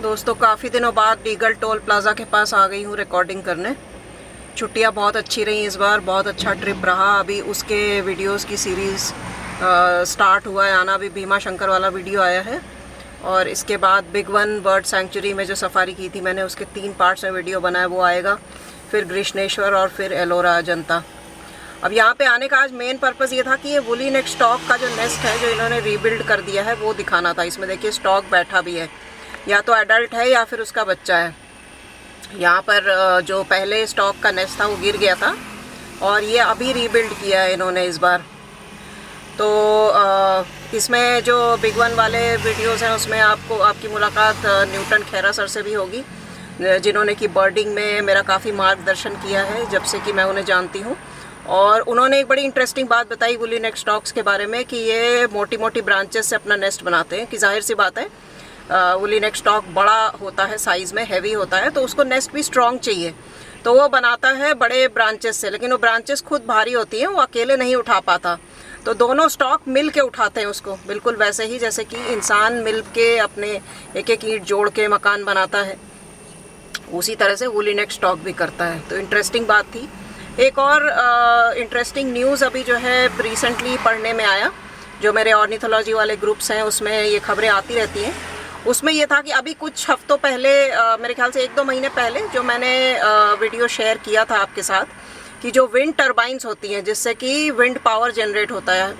दोस्तों काफ़ी दिनों बाद डीगल टोल प्लाज़ा के पास आ गई हूँ रिकॉर्डिंग करने। छुट्टियाँ बहुत अच्छी रही इस बार, बहुत अच्छा ट्रिप रहा। अभी उसके वीडियोस की सीरीज़ स्टार्ट हुआ है आना, अभी भीमा शंकर वाला वीडियो आया है और इसके बाद बिग वन बर्ड सेंचुरी में जो सफारी की थी मैंने, उसके 3 पार्ट्स में वीडियो बनाया, वो आएगा। फिर ग्रीष्णेश्वर और फिर एलोरा अजंता। अब यहाँ पे आने का आज मेन पर्पज़ ये था कि ये वुली नेक स्टॉक का जो नेस्ट है जो इन्होंने रीबिल्ड कर दिया है वो दिखाना था। इसमें देखिए स्टॉक बैठा भी है, या तो एडल्ट है या फिर उसका बच्चा है। यहाँ पर जो पहले स्टॉक का नेस्ट था वो गिर गया था और ये अभी रीबिल्ड किया है इन्होंने इस बार। तो इसमें जो बिग वन वाले वीडियोस हैं उसमें आपकी मुलाकात न्यूटन खेरा सर से भी होगी, जिन्होंने कि बर्डिंग में मेरा काफ़ी मार्गदर्शन किया है जब से कि मैं उन्हें जानती हूँ। और उन्होंने एक बड़ी इंटरेस्टिंग बात बताई वुली नेक स्टॉक्स के बारे में कि ये मोटी मोटी ब्रांचेस से अपना नेस्ट बनाते हैं। कि जाहिर सी बात है वुली नेक स्टॉक बड़ा होता है, साइज़ में हैवी होता है, तो उसको नेस्ट भी स्ट्रॉन्ग चाहिए, तो वो बनाता है बड़े ब्रांचेस से। लेकिन वो ब्रांचेस खुद भारी होती हैं, वो अकेले नहीं उठा पाता, तो दोनों स्टॉक मिल के उठाते हैं उसको, बिल्कुल वैसे ही जैसे कि इंसान मिल के अपने एक एक ईंट जोड़ के मकान बनाता है, उसी तरह से वुली नेक स्टॉक भी करता है। तो इंटरेस्टिंग बात थी। एक और इंटरेस्टिंग न्यूज़ अभी जो है रिसेंटली पढ़ने में आया, जो मेरे ऑर्निथोलॉजी वाले ग्रुप्स हैं उसमें ये खबरें आती रहती हैं। उसमें ये था कि अभी कुछ हफ्तों पहले, मेरे ख्याल से 1-2 महीने पहले, जो मैंने वीडियो शेयर किया था आपके साथ कि जो विंड टर्बाइंस होती हैं जिससे कि विंड पावर जनरेट होता है,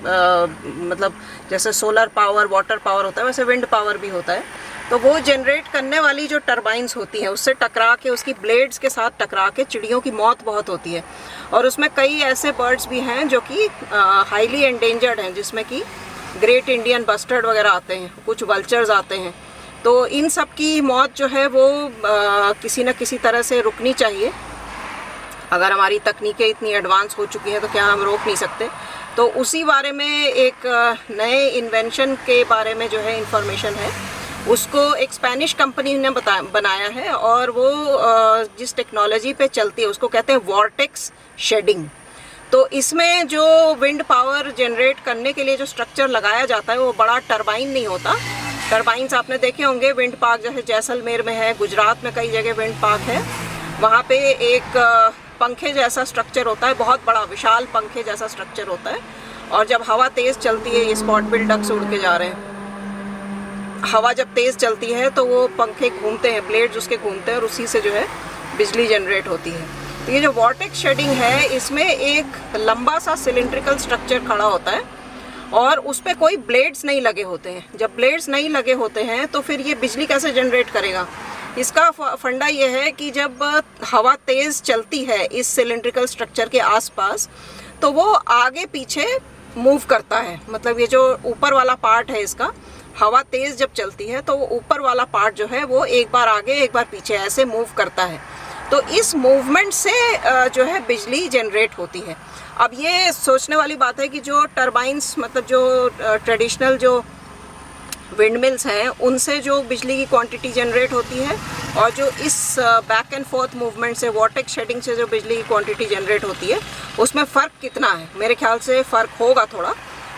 मतलब जैसे सोलर पावर, वाटर पावर होता है, वैसे विंड पावर भी होता है। तो वो जनरेट करने वाली जो टर्बाइंस होती हैं उससे टकरा के, उसकी ब्लेड्स के साथ टकरा के चिड़ियों की मौत बहुत होती है। और उसमें कई ऐसे बर्ड्स भी हैं जो कि हाईली एंडेंजर्ड हैं, जिसमें कि ग्रेट इंडियन बस्टर्ड वगैरह आते हैं, कुछ वल्चर्स आते हैं। तो इन सब की मौत जो है वो किसी न किसी तरह से रुकनी चाहिए। अगर हमारी तकनीकें इतनी एडवांस हो चुकी हैं तो क्या हम रोक नहीं सकते? तो उसी बारे में एक नए इन्वेंशन के बारे में जो है इंफॉर्मेशन है, उसको एक स्पेनिश कंपनी ने बनाया है और वो जिस टेक्नोलॉजी पे चलती है उसको कहते हैं वॉर्टेक्स शेडिंग। तो इसमें जो विंड पावर जनरेट करने के लिए जो स्ट्रक्चर लगाया जाता है वो बड़ा टरबाइन नहीं होता। टरबाइंस आपने देखे होंगे, विंड पार्क जैसे जैसलमेर में है, गुजरात में कई जगह विंड पार्क है, वहाँ पे एक पंखे जैसा स्ट्रक्चर होता है, बहुत बड़ा विशाल पंखे जैसा स्ट्रक्चर होता है। और जब हवा तेज़ चलती है, ये स्पॉट बिल डक्स उड़ के जा रहे हैं, हवा जब तेज़ चलती है तो वो पंखे घूमते हैं, ब्लेड्स उसके घूमते हैं और उसी से जो है बिजली जनरेट होती है। तो ये जो वॉर्टेक्स शेडिंग है, इसमें एक लंबा सा सिलिंड्रिकल स्ट्रक्चर खड़ा होता है और उस पर कोई ब्लेड्स नहीं लगे होते हैं। जब ब्लेड्स नहीं लगे होते हैं तो फिर ये बिजली कैसे जनरेट करेगा? इसका फंडा ये है कि जब हवा तेज़ चलती है इस सिलिंड्रिकल स्ट्रक्चर के आसपास तो वो आगे पीछे मूव करता है। मतलब ये जो ऊपर वाला पार्ट है इसका, हवा तेज़ जब चलती है तो वो ऊपर वाला पार्ट जो है वो एक बार आगे एक बार पीछे ऐसे मूव करता है। तो इस मूवमेंट से जो है बिजली जनरेट होती है। अब ये सोचने वाली बात है कि जो टरबाइंस, मतलब जो ट्रेडिशनल जो विंड मिल्स हैं, उनसे जो बिजली की क्वांटिटी जनरेट होती है और जो इस बैक एंड फोर्थ मूवमेंट से, वॉर्टेक्स शेडिंग से जो बिजली की क्वांटिटी जनरेट होती है, उसमें फ़र्क कितना है? मेरे ख्याल से फ़र्क होगा थोड़ा,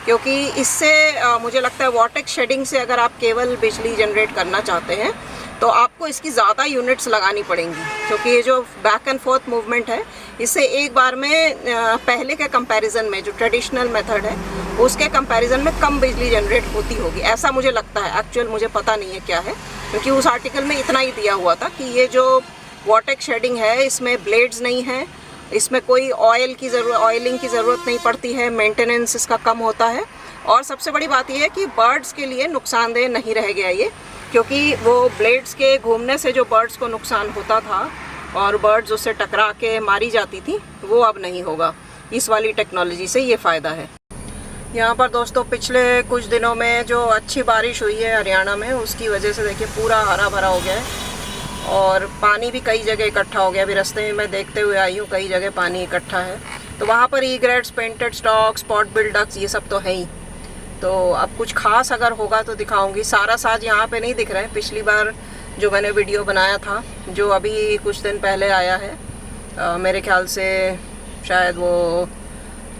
क्योंकि इससे मुझे लगता है वॉर्टेक्स शेडिंग से अगर आप केवल बिजली जनरेट करना चाहते हैं तो आपको इसकी ज़्यादा यूनिट्स लगानी पड़ेंगी, क्योंकि ये जो बैक एंड फोर्थ मूवमेंट है इससे एक बार में पहले के कंपैरिजन में, जो ट्रेडिशनल मेथड है उसके कंपैरिजन में कम बिजली जनरेट होती होगी, ऐसा मुझे लगता है। एक्चुअल मुझे पता नहीं है क्या है, क्योंकि उस आर्टिकल में इतना ही दिया हुआ था कि ये जो वॉर्टेक्स शेडिंग है इसमें ब्लेड्स नहीं है, इसमें कोई ऑयलिंग की ज़रूरत नहीं पड़ती है, मेंटेनेंस इसका कम होता है। और सबसे बड़ी बात यह है कि बर्ड्स के लिए नुकसानदेह नहीं रह गया ये, क्योंकि वो ब्लेड्स के घूमने से जो बर्ड्स को नुकसान होता था और बर्ड्स उससे टकरा के मारी जाती थी, वो अब नहीं होगा। इस वाली टेक्नोलॉजी से ये फ़ायदा है। यहाँ पर दोस्तों पिछले कुछ दिनों में जो अच्छी बारिश हुई है हरियाणा में, उसकी वजह से देखिए पूरा हरा भरा हो गया है और पानी भी कई जगह इकट्ठा हो गया। अभी रास्ते में मैं देखते हुए आई हूँ, कई जगह पानी इकट्ठा है। तो वहाँ पर egrets, painted stork, spot bill ducks, ये सब तो है ही। तो अब कुछ खास अगर होगा तो दिखाऊंगी। सारा साज यहाँ पे नहीं दिख रहा है। पिछली बार जो मैंने वीडियो बनाया था, जो अभी कुछ दिन पहले आया है, मेरे ख्याल से शायद वो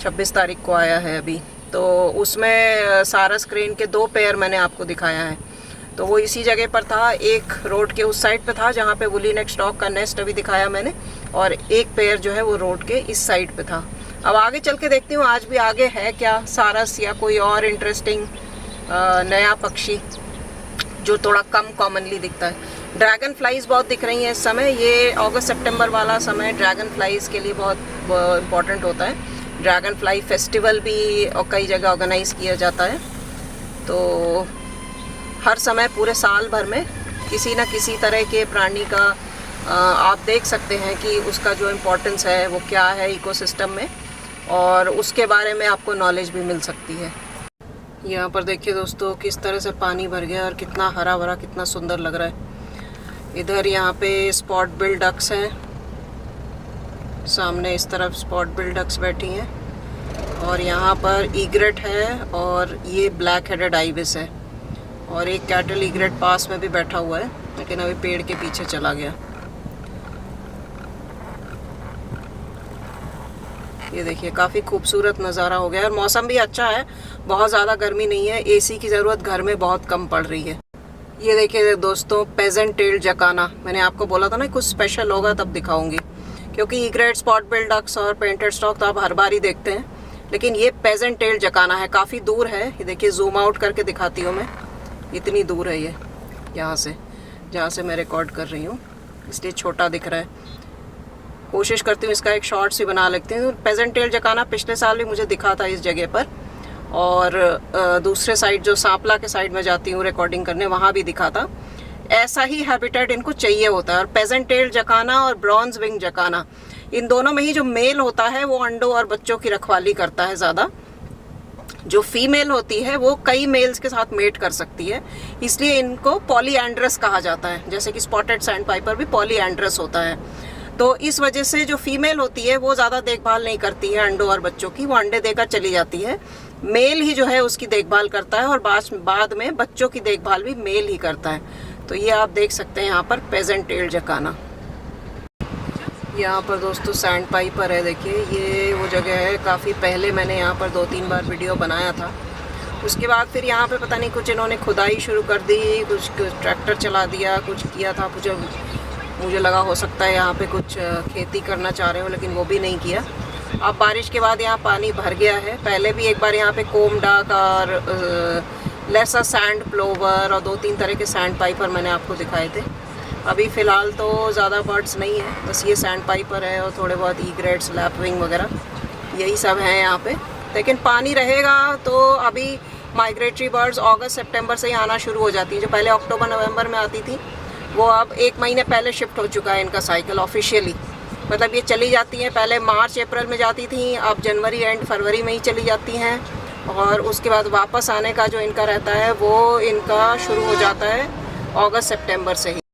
26 तारीख को आया है अभी, तो उसमें सारा स्क्रीन के 2 पेयर मैंने आपको दिखाया है। तो वो इसी जगह पर था। एक रोड के उस साइड पे था जहाँ पे वुली नेक स्टॉक का नेस्ट अभी दिखाया मैंने, और एक पेयर जो है वो रोड के इस साइड पे था। अब आगे चल के देखती हूँ आज भी आगे है क्या सारस या कोई और इंटरेस्टिंग नया पक्षी जो थोड़ा कम कॉमनली दिखता है। ड्रैगन फ्लाइज बहुत दिख रही हैं इस समय। ये अगस्त सितंबर वाला समय ड्रैगन फ्लाइज के लिए बहुत इम्पोर्टेंट होता है। ड्रैगन फ्लाई फेस्टिवल भी और कई जगह ऑर्गेनाइज किया जाता है। तो हर समय पूरे साल भर में किसी न किसी तरह के प्राणी का आप देख सकते हैं कि उसका जो इम्पोर्टेंस है वो क्या है इकोसिस्टम में, और उसके बारे में आपको नॉलेज भी मिल सकती है। यहाँ पर देखिए दोस्तों किस तरह से पानी भर गया और कितना हरा भरा, कितना सुंदर लग रहा है। इधर यहाँ पे स्पॉट बिल डक्स हैं, सामने इस तरफ स्पॉट बिल डक्स बैठी हैं, और यहाँ पर ईग्रेट है और ये ब्लैक हेडेड आइबिस है, और एक कैटल ईग्रेट पास में भी बैठा हुआ है लेकिन अभी पेड़ के पीछे चला गया। ये देखिए काफ़ी खूबसूरत नज़ारा हो गया और मौसम भी अच्छा है, बहुत ज़्यादा गर्मी नहीं है। एसी की ज़रूरत घर में बहुत कम पड़ रही है। ये देखिए दोस्तों पेजेंट टेल जकाना, मैंने आपको बोला था ना कुछ स्पेशल होगा तब दिखाऊंगी, क्योंकि ईग्रेट, स्पॉट बिल डक्स और पेंटेड स्टॉक तो आप हर बार ही देखते हैं, लेकिन ये पेजेंट टेल जकाना है। काफ़ी दूर है, ये देखिए जूम आउट करके दिखाती हूँ मैं, इतनी दूर है ये यहाँ से जहाँ से मैं रिकॉर्ड कर रही हूँ, इसलिए छोटा दिख रहा है। कोशिश करती हूँ इसका एक शॉर्ट्स ही बना लेती हूँ। पेजेंट टेल जकाना पिछले साल भी मुझे दिखा था इस जगह पर, और दूसरे साइड जो सांपला के साइड में जाती हूँ रिकॉर्डिंग करने वहाँ भी दिखा था। ऐसा ही हैबिटेट इनको चाहिए होता है। और पेजेंट टेल जकाना और ब्रॉन्ज विंग जकाना, इन दोनों में ही जो मेल होता है वो अंडों और बच्चों की रखवाली करता है ज़्यादा। जो फीमेल होती है वो कई मेल्स के साथ मेट कर सकती है, इसलिए इनको पॉलीएंड्रस कहा जाता है। जैसे कि स्पॉटेड सैंडपाइपर भी पॉलीएंड्रस होता है। तो इस वजह से जो फीमेल होती है वो ज़्यादा देखभाल नहीं करती है अंडों और बच्चों की, वो अंडे देकर चली जाती है। मेल ही जो है उसकी देखभाल करता है, और बाद में बच्चों की देखभाल भी मेल ही करता है। तो ये आप देख सकते हैं यहाँ पर पेजेंट टेल जकाना। यहाँ पर दोस्तों सैंड पाइपर है, देखिए ये वो जगह है। काफ़ी पहले मैंने यहाँ पर 2-3 बार वीडियो बनाया था। उसके बाद फिर यहाँ पे पता नहीं कुछ इन्होंने खुदाई शुरू कर दी, कुछ ट्रैक्टर चला दिया, कुछ किया था। मुझे लगा हो सकता है यहाँ पे कुछ खेती करना चाह रहे हो, लेकिन वो भी नहीं किया। अब बारिश के बाद यहाँ पानी भर गया है। पहले भी एक बार यहाँ पे कोम डाक और लेसा सैंड प्लोवर और 2-3 तरह के सैंड पाइपर मैंने आपको दिखाए थे। अभी फ़िलहाल तो ज़्यादा बर्ड्स नहीं है, बस ये सैंड पाइपर है और थोड़े बहुत ईग्रेट्स, लैपविंग वगैरह यही सब हैं यहाँ पे। लेकिन पानी रहेगा तो अभी माइग्रेटरी बर्ड्स अगस्त सितंबर से ही आना शुरू हो जाती हैं। जो पहले अक्टूबर नवंबर में आती थी वो अब 1 महीने पहले शिफ्ट हो चुका है इनका साइकिल ऑफिशियली। मतलब ये चली जाती हैं, पहले मार्च अप्रैल में जाती थी, अब जनवरी एंड फरवरी में ही चली जाती हैं। और उसके बाद वापस आने का जो इनका रहता है वो इनका शुरू हो जाता है अगस्त सितंबर से ही।